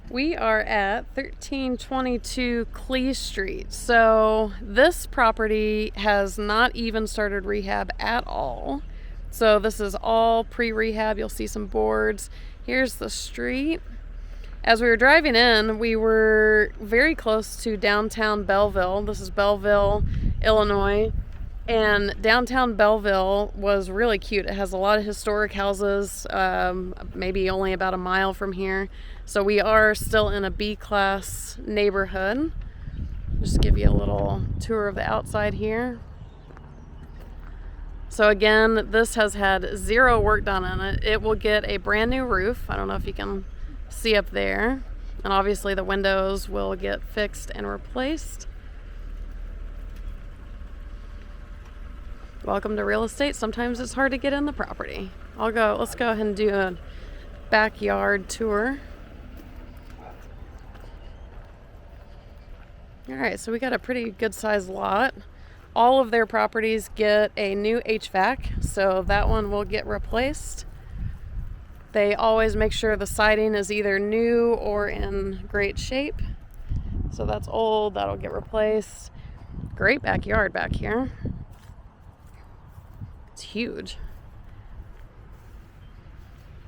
We are at 1322 Klee Street. So this property has not even started rehab at all. So this is all pre-rehab. You'll see some boards. Here's the street. As we were driving in, we were very close to downtown Belleville. This is Belleville, Illinois. And downtown Belleville was really cute. It has a lot of historic houses, maybe only about a mile from here. So we are still in a B-class neighborhood. Just give you a little tour of the outside here. So again, this has had zero work done on it. It will get a brand new roof. I don't know if you can see up there. And obviously the windows will get fixed and replaced. Welcome to real estate. Sometimes it's hard to get in the property. Let's go ahead and do a backyard tour. All right, so we got a pretty good sized lot. All of their properties get a new HVAC, so that one will get replaced. They always make sure the siding is either new or in great shape. So that's old, that'll get replaced. Great backyard back here. It's huge.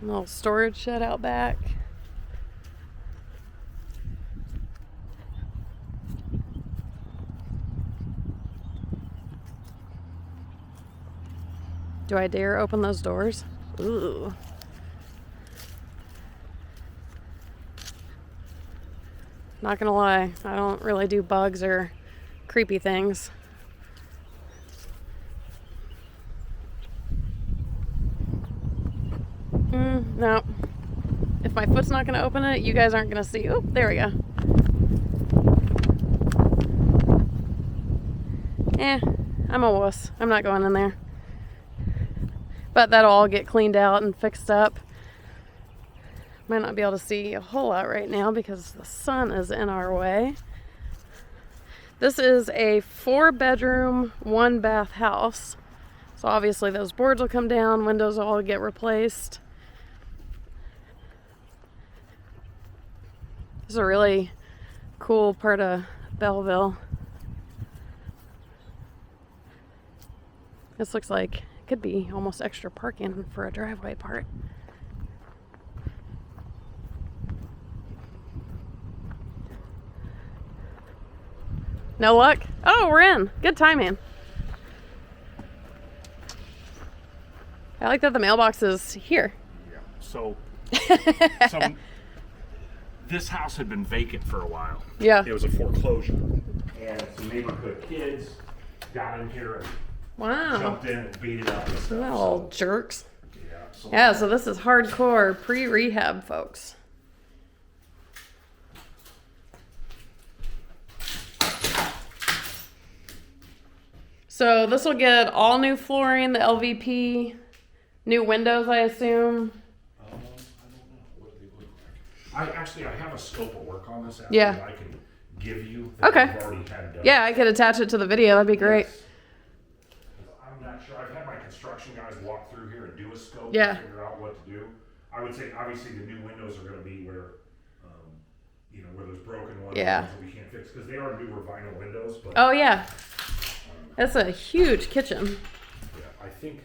A little storage shed out back. Do I dare open those doors? Ooh. Not gonna lie, I don't really do bugs or creepy things. No. If my foot's not gonna open it, you guys aren't gonna see. Oh, there we go. I'm a wuss. I'm not going in there. But that'll all get cleaned out and fixed up. Might not be able to see a whole lot right now because the sun is in our way. This is a 4-bedroom, 1-bath house. So obviously those boards will come down, windows will all get replaced. This is a really cool part of Belleville. This looks like could be almost extra parking for a driveway part. No luck? Oh, we're in. Good timing. I like that the mailbox is here. Yeah. So this house had been vacant for a while. Yeah. It was a foreclosure. And some neighborhood kids got in here and jumped in and beat it up and stuff. Little jerks. Yeah, so this is hardcore pre-rehab, folks. So this will get all new flooring, the LVP, new windows, I assume. I don't know what they look like. I have a scope of work on this that I can give you. That Okay. I've already had done. Yeah, I could attach it to the video. That'd be great. Yes. I'm not sure. I've had my construction guys walk through here and do a scope Yeah. and figure out what to do. I would say obviously the new windows are going to be where, where there's broken ones that we can't fix because they are newer vinyl windows. But Oh yeah, that's a huge kitchen. yeah, I think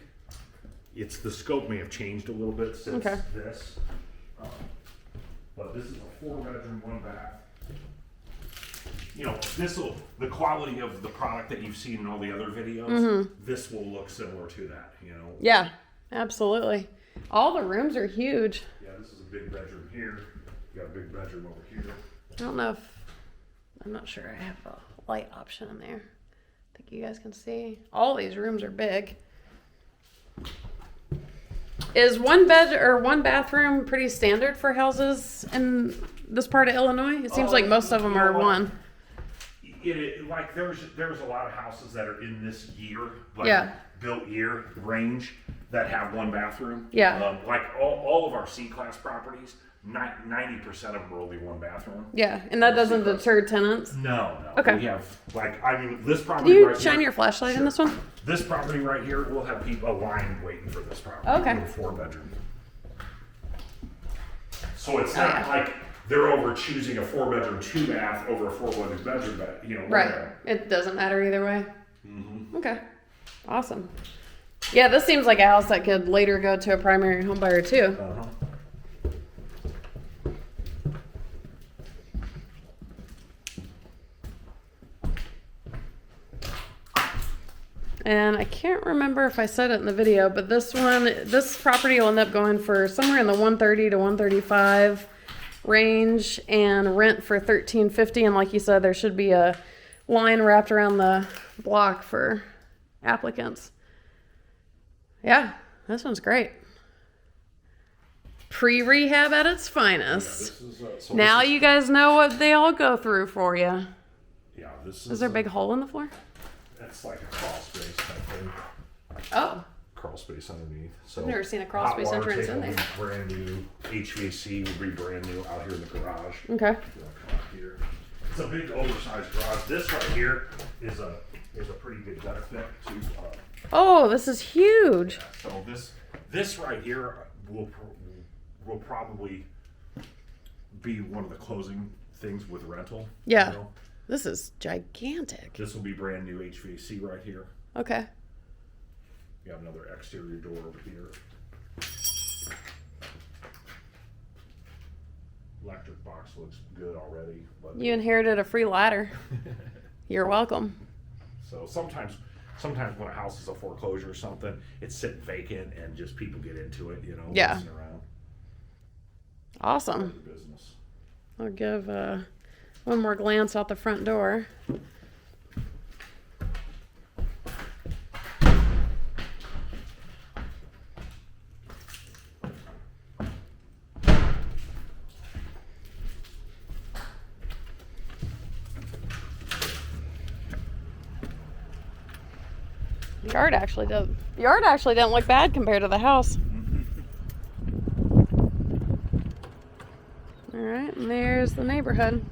it's the scope may have changed a little bit since this. But this is a 4-bedroom, 1-bath. The quality of the product that you've seen in all the other videos, this will look similar to that, Yeah, absolutely. All the rooms are huge. Yeah, this is a big bedroom here. You got a big bedroom over here. I don't know if, I'm not sure I have a light option in there. I think you guys can see. All these rooms are big. Is 1 bed or 1 bathroom pretty standard for houses in this part of Illinois? It seems like most of them are 1. There's a lot of houses that are in this year, built year range that have 1 bathroom. Yeah. Like all of our C-class properties, 90% of them will be 1 bathroom. Yeah, and that doesn't deter tenants? No. Okay. We have, this property Can you right shine here, your flashlight in this one? This property right here, we'll have people, a line waiting for this property. Okay. A 4-bedroom. So it's not like they're over choosing a 4-bedroom, 2-bath over a 4-bedroom bed, you know. Right. Whatever. It doesn't matter either way. Mm-hmm. Okay. Awesome. Yeah, this seems like a house that could later go to a primary home buyer too. Uh-huh. And I can't remember if I said it in the video, but this property will end up going for somewhere in the 130 to 135 range and rent for $13.50. And like you said, there should be a line wrapped around the block for applicants. Yeah, this one's great. Pre-rehab at its finest. Yeah, now you guys know what they all go through for you. Yeah, this Is there a big hole in the floor? That's like a crawl space type thing. Oh. Crawl space underneath. So I've never seen a crawl space entrance in there. Brand new. HVAC would be brand new out here in the garage. Okay. Come out here. It's a big oversized garage. This right here is a pretty big benefit to. Oh, this is huge. Yeah, so this right here will probably be one of the closing things with rental. Yeah. You know? This is gigantic. This will be brand new HVAC right here. Okay. You have another exterior door over here. Electric box looks good already. But You inherited a free ladder. You're welcome. So sometimes when a house is a foreclosure or something, it's sitting vacant and just people get into it, you know, Yeah. messing around. Awesome. Business. I'll give one more glance out the front door. The yard actually didn't look bad compared to the house. All right, and there's the neighborhood.